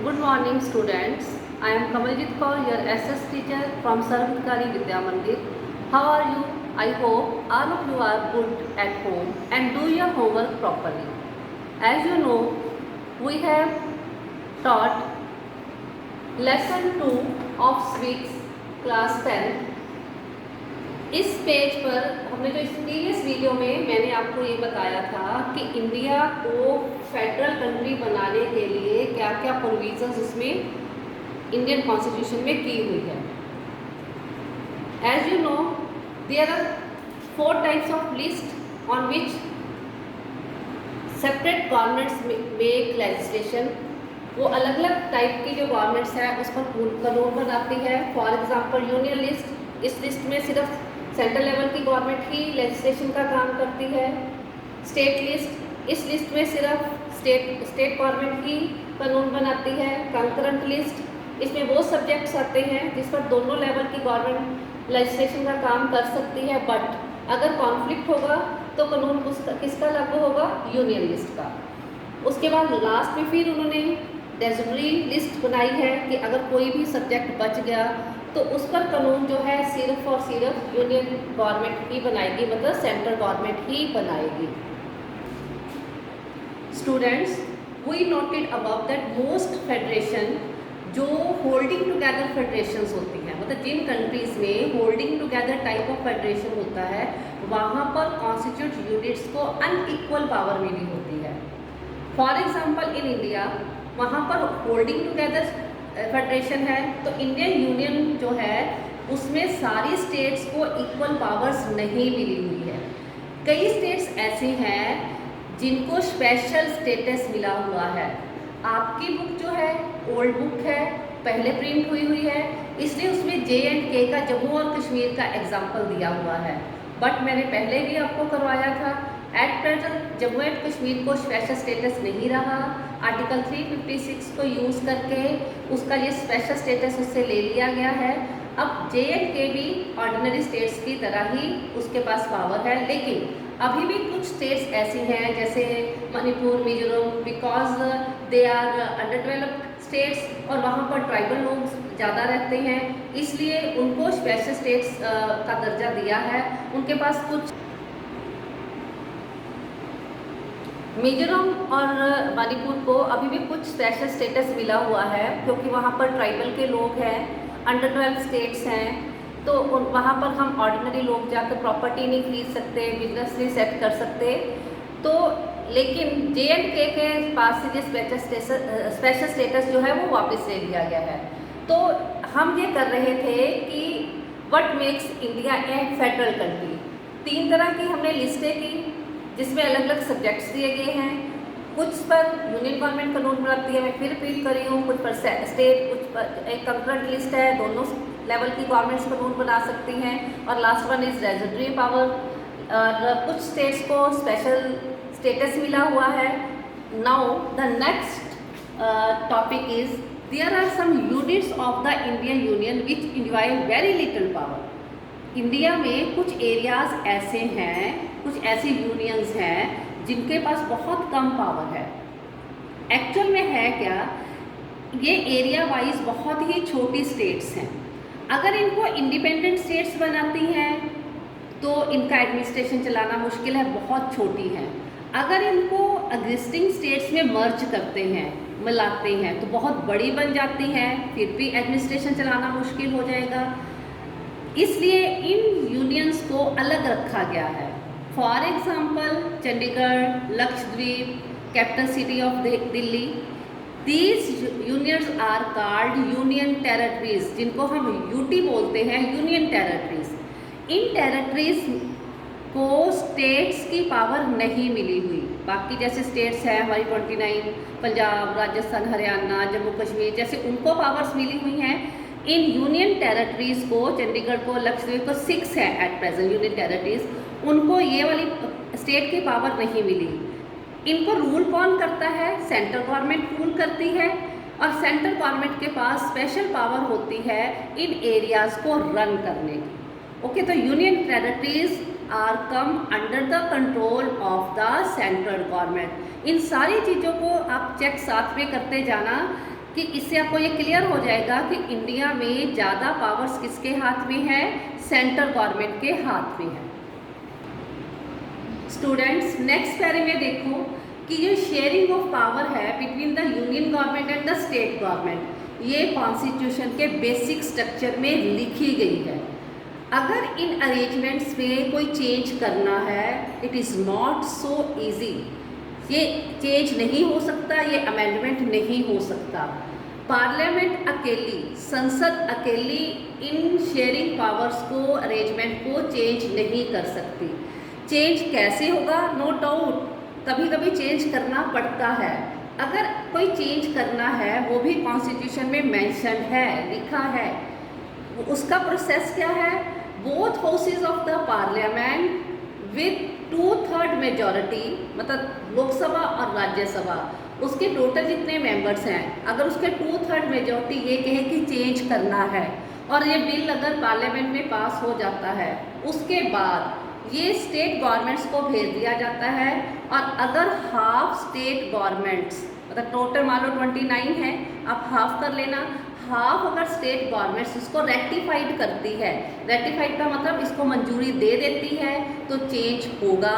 Good morning, students. I am Kamaljit Kaur, your SS teacher from Sarvadhikari Vidya Mandir. How are you? I hope all of you are good at home and do your homework properly. As you know, we have taught lesson 2 of Civics class 10. इस page पर हमने जो इस previous video में मैंने आपको ये बताया था कि इंडिया को फेडरल कंट्री बनाने के लिए क्या क्या प्रोविजंस उसमें इंडियन कॉन्स्टिट्यूशन में की हुई है। As you know, there are 4 types of list on which separate governments make legislation. वो अलग अलग टाइप की जो गवर्नमेंट्स है उस पर कानून बनाती है। फॉर एग्जांपल यूनियन लिस्ट, इस लिस्ट में सिर्फ सेंट्रल लेवल की गवर्नमेंट ही लेजिस्लेशन का काम करती है। स्टेट लिस्ट, इस लिस्ट में सिर्फ स्टेट गवर्नमेंट ही कानून बनाती है। कंकरेंट लिस्ट, इसमें वो सब्जेक्ट्स आते हैं जिस पर दोनों लेवल की गवर्नमेंट लेजिस्लेशन का काम कर सकती है, बट अगर कॉन्फ्लिक्ट होगा तो कानून किसका लागू होगा? यूनियन लिस्ट का। उसके बाद लास्ट में फिर उन्होंने डेजिग्नेटरी लिस्ट बनाई है कि अगर कोई भी सब्जेक्ट बच गया तो उस पर कानून जो है सिर्फ और सिर्फ यूनियन गवर्नमेंट ही बनाएगी, मतलब सेंट्रल गवर्नमेंट ही बनाएगी। Students, we noted about that most federation जो होल्डिंग टुगेदर फेडरेशंस होती हैं, मतलब जिन कंट्रीज़ में holding together type of federation होता है वहाँ पर कॉन्स्टिट्यूट यूनिट्स को अनइक्वल पावर मिली होती है। फॉर एग्जांपल इन इंडिया वहाँ पर होल्डिंग टुगेदर फेडरेशन है तो इंडियन यूनियन जो है उसमें सारी स्टेट्स को इक्वल पावर्स नहीं मिली हुई है। कई स्टेट्स ऐसी हैं जिनको स्पेशल स्टेटस मिला हुआ है। आपकी बुक जो है ओल्ड बुक है, पहले प्रिंट हुई है, इसलिए उसमें J&K का, जम्मू और कश्मीर का एग्जाम्पल दिया हुआ है। बट मैंने पहले भी आपको करवाया था, at present Jammu and Kashmir को स्पेशल स्टेटस नहीं रहा। आर्टिकल 356 को यूज़ करके उसका ये स्पेशल स्टेटस उससे ले लिया गया है। अब J&K भी ऑर्डिनरी स्टेट्स की तरह ही उसके पास पावर है, लेकिन अभी भी कुछ स्टेट्स ऐसी हैं जैसे Manipur, Mizoram, because they are underdeveloped states और वहाँ पर ट्राइबल लोग ज़्यादा रहते हैं, इसलिए उनको स्पेशल स्टेट्स का दर्जा दिया है। उनके पास कुछ मिजोरम और मणिपुर को अभी भी कुछ स्पेशल स्टेटस मिला हुआ है क्योंकि वहाँ पर ट्राइबल के लोग हैं, अंडर डेवलप्ड स्टेट्स हैं, तो वहाँ पर हम ऑर्डिनरी लोग जाकर प्रॉपर्टी नहीं खरीद सकते, बिजनेस नहीं सेट कर सकते। तो लेकिन J&K के पास से ये स्पेशल स्टेटस जो है वो वापस ले लिया गया है। तो हम ये कर रहे थे कि what makes India A federal country. 3 तरह की हमने लिस्टें की जिसमें अलग अलग सब्जेक्ट्स दिए गए हैं। कुछ पर यूनियन गवर्नमेंट कानून बनाती है, मैं फिर रिपीट करी हूँ, कुछ पर स्टेट, कुछ पर एक कंकरेंट लिस्ट है, दोनों लेवल की गवर्नमेंट्स कानून बना सकती हैं, और last one is residuary power. और कुछ स्टेट्स को स्पेशल स्टेटस मिला हुआ है। Now the next topic is there are some units of the Indian Union which enjoy very little power. India में कुछ एरियाज ऐसे हैं, कुछ ऐसी यूनियंस हैं जिनके पास बहुत कम पावर है। एक्चुअल में है क्या, ये एरिया वाइज बहुत ही छोटी स्टेट्स हैं। अगर इनको इंडिपेंडेंट स्टेट्स बनाती हैं तो इनका एडमिनिस्ट्रेशन चलाना मुश्किल है, बहुत छोटी हैं। अगर इनको एग्जिस्टिंग स्टेट्स में मर्ज करते हैं, मिलाते हैं, तो बहुत बड़ी बन जाती हैं, फिर भी एडमिनिस्ट्रेशन चलाना मुश्किल हो जाएगा। इसलिए इन यूनियंस को अलग रखा गया है। For example Chandigarh, Lakshadweep, capital city of Delhi, these unions are called union territories, जिनको हम यूटी बोलते हैं, यूनियन टेरिटरीज। इन टेरिटरीज को स्टेट्स की पावर नहीं मिली हुई। बाकी जैसे स्टेट्स हैं हमारी 29, पंजाब, राजस्थान, हरियाणा, जम्मू कश्मीर, जैसे उनको पावर्स मिली हुई हैं। इन यूनियन टेरिटरीज को, चंडीगढ़ को, लक्षद्वीप को 6 है एट प्रेजेंट यूनियन टेरिटरीज, उनको ये वाली स्टेट की पावर नहीं मिली। इनको रूल कौन करता है? सेंट्रल गवर्नमेंट रूल करती है, और सेंट्रल गवर्नमेंट के पास स्पेशल पावर होती है इन एरियाज़ को रन करने की। ओके, तो union territories are come under the control of the central government. इन सारी चीज़ों को आप चेक साथ में करते जाना कि इससे आपको ये क्लियर हो जाएगा कि इंडिया में ज़्यादा पावर्स किसके हाथ में है, सेंट्रल गवर्नमेंट के हाथ में है। स्टूडेंट्स नेक्स्ट पैरे में देखो कि ये शेयरिंग ऑफ पावर है between the union government and the state government, ये कॉन्स्टिट्यूशन के बेसिक स्ट्रक्चर में लिखी गई है। अगर इन अरेंजमेंट्स में कोई चेंज करना है, it is not so easy, ये चेंज नहीं हो सकता, ये अमेंडमेंट नहीं हो सकता। पार्लियामेंट अकेली, संसद अकेली इन शेयरिंग पावर्स को, अरेंजमेंट को चेंज नहीं कर सकती। चेंज कैसे होगा? नो डाउट कभी कभी चेंज करना पड़ता है। अगर कोई चेंज करना है, वो भी कॉन्स्टिट्यूशन में मेंशन है, लिखा है। उसका प्रोसेस क्या है? Both houses of the parliament with 2/3 majority, मतलब लोकसभा और राज्यसभा, उसके टोटल जितने मेंबर्स हैं, अगर उसके 2/3 मेजॉरिटी ये कहे कि चेंज करना है और ये बिल अगर पार्लियामेंट में पास हो जाता है, उसके बाद ये स्टेट गवर्नमेंट्स को भेज दिया जाता है। और अगर हाफ स्टेट गवर्नमेंट्स, मतलब टोटल मान लो 29 है, आप हाफ कर लेना, हाफ अगर स्टेट गवर्नमेंट्स इसको रेक्टिफाइड करती है, रेक्टिफाइड का मतलब इसको मंजूरी दे देती है, तो चेंज होगा।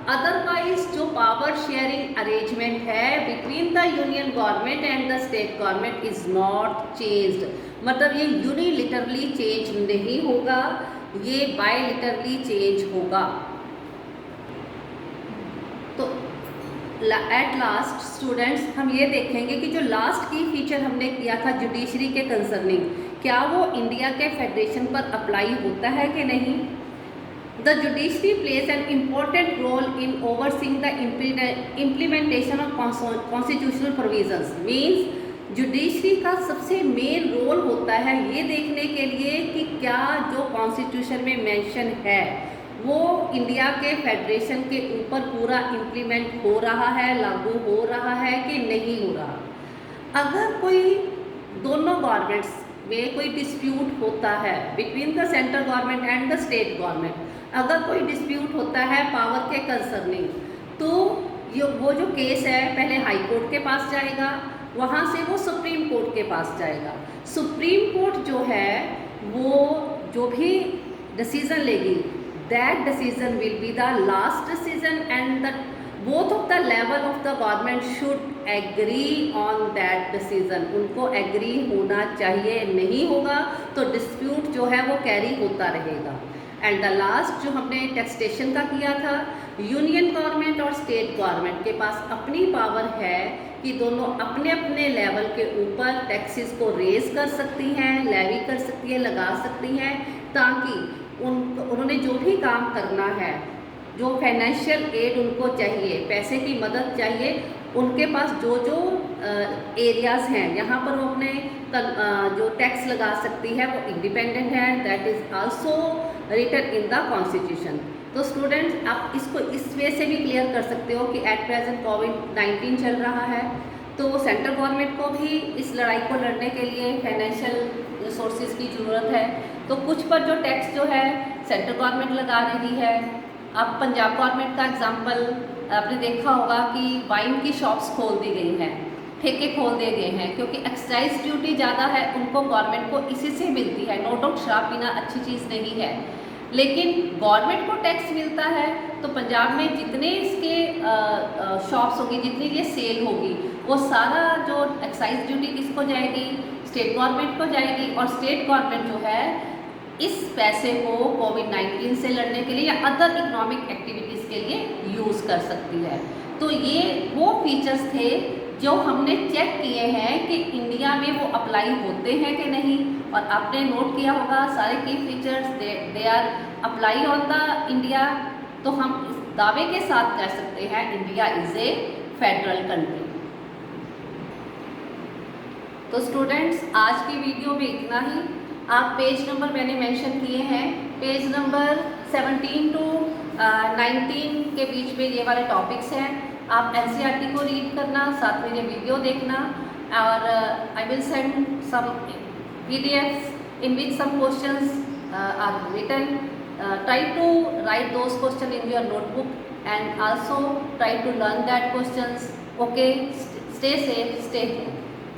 अदरवाइज जो पावर शेयरिंग अरेंजमेंट है between the union government and the state government is not changed, मतलब ये यूनिलिटरली चेंज नहीं होगा, ये बायलिटरली चेंज होगा। तो एट लास्ट स्टूडेंट्स हम ये देखेंगे कि जो लास्ट की फीचर हमने किया था जुडिशरी के कंसर्निंग, क्या वो इंडिया के फेडरेशन पर अप्लाई होता है कि नहीं। The judiciary plays an important role in overseeing the implementation of constitutional provisions. Means judiciary का सबसे मेन रोल होता है ये देखने के लिए कि क्या जो कॉन्स्टिट्यूशन में मेंशन है वो इंडिया के फेडरेशन के ऊपर पूरा इम्प्लीमेंट हो रहा है, लागू हो रहा है कि नहीं हो रहा। अगर कोई दोनों गवर्नमेंट्स में कोई डिस्प्यूट होता है between the central government and the state government, अगर कोई डिस्प्यूट होता है पावर के कंसर्निंग, तो वो जो केस है पहले हाई कोर्ट के पास जाएगा, वहाँ से वो सुप्रीम कोर्ट के पास जाएगा। सुप्रीम कोर्ट जो है वो जो भी डिसीजन लेगी, that decision will be the last decision and the both of the level of the government should agree on that decision. उनको एग्री होना चाहिए, नहीं होगा तो डिस्प्यूट जो है वो कैरी होता रहेगा। एंड द लास्ट जो हमने टैक्सेशन का किया था, यूनियन गवर्नमेंट और स्टेट गवर्नमेंट के पास अपनी पावर है कि दोनों अपने अपने लेवल के ऊपर टैक्सेस को रेज कर सकती हैं, लेवी कर सकती है, लगा सकती हैं, ताकि उन्होंने जो भी काम करना है, जो फाइनेंशियल एड उनको चाहिए, पैसे की मदद चाहिए, उनके पास जो जो एरियाज़ हैं यहाँ पर वो अपने जो टैक्स लगा सकती है वो इंडिपेंडेंट है। That is also written in the constitution. तो स्टूडेंट्स आप इसको इस वे से भी क्लियर कर सकते हो कि एट प्रेजेंट कोविड-19 चल रहा है, तो सेंट्रल गवर्नमेंट को भी इस लड़ाई को लड़ने के लिए फाइनेंशियल रिसोर्सेज की ज़रूरत है। तो कुछ पर जो टैक्स जो है सेंट्रल गवर्नमेंट लगा रही है। अब पंजाब गवर्नमेंट का एग्जांपल आपने देखा होगा कि वाइन की शॉप्स खोल दी गई हैं, ठेके खोल दिए गए हैं, क्योंकि एक्साइज ड्यूटी ज़्यादा है, उनको गवर्नमेंट को इसी से मिलती है। नो डाउट शराब पीना अच्छी चीज़ नहीं है, लेकिन गवर्नमेंट को टैक्स मिलता है। तो पंजाब में जितने इसके शॉप्स होगी, जितनी ये सेल होगी, वो सारा जो एक्साइज ड्यूटी किसको जाएगी? स्टेट गवर्नमेंट को जाएगी। और स्टेट गवर्नमेंट जो है इस पैसे को कोविड-19 से लड़ने के लिए या अदर इकोनॉमिक एक्टिविटीज़ के लिए यूज़ कर सकती है। तो ये वो फीचर्स थे जो हमने चेक किए हैं कि इंडिया में वो अप्लाई होते हैं कि नहीं। और आपने नोट किया होगा सारे की features they are apply on the India. तो हम इस दावे के साथ कह सकते हैं India is a federal country. तो स्टूडेंट्स आज की वीडियो में इतना ही। आप पेज नंबर मैंने मेंशन किए हैं, पेज नंबर 17 to 19 के बीच में ये वाले टॉपिक्स हैं। आप एनसीईआरटी को रीड करना, साथ में ये वीडियो देखना, और I will send some PDFs in which some questions are written. Try to write those questions in your notebook and also try to learn that questions. Okay, stay safe, stay home.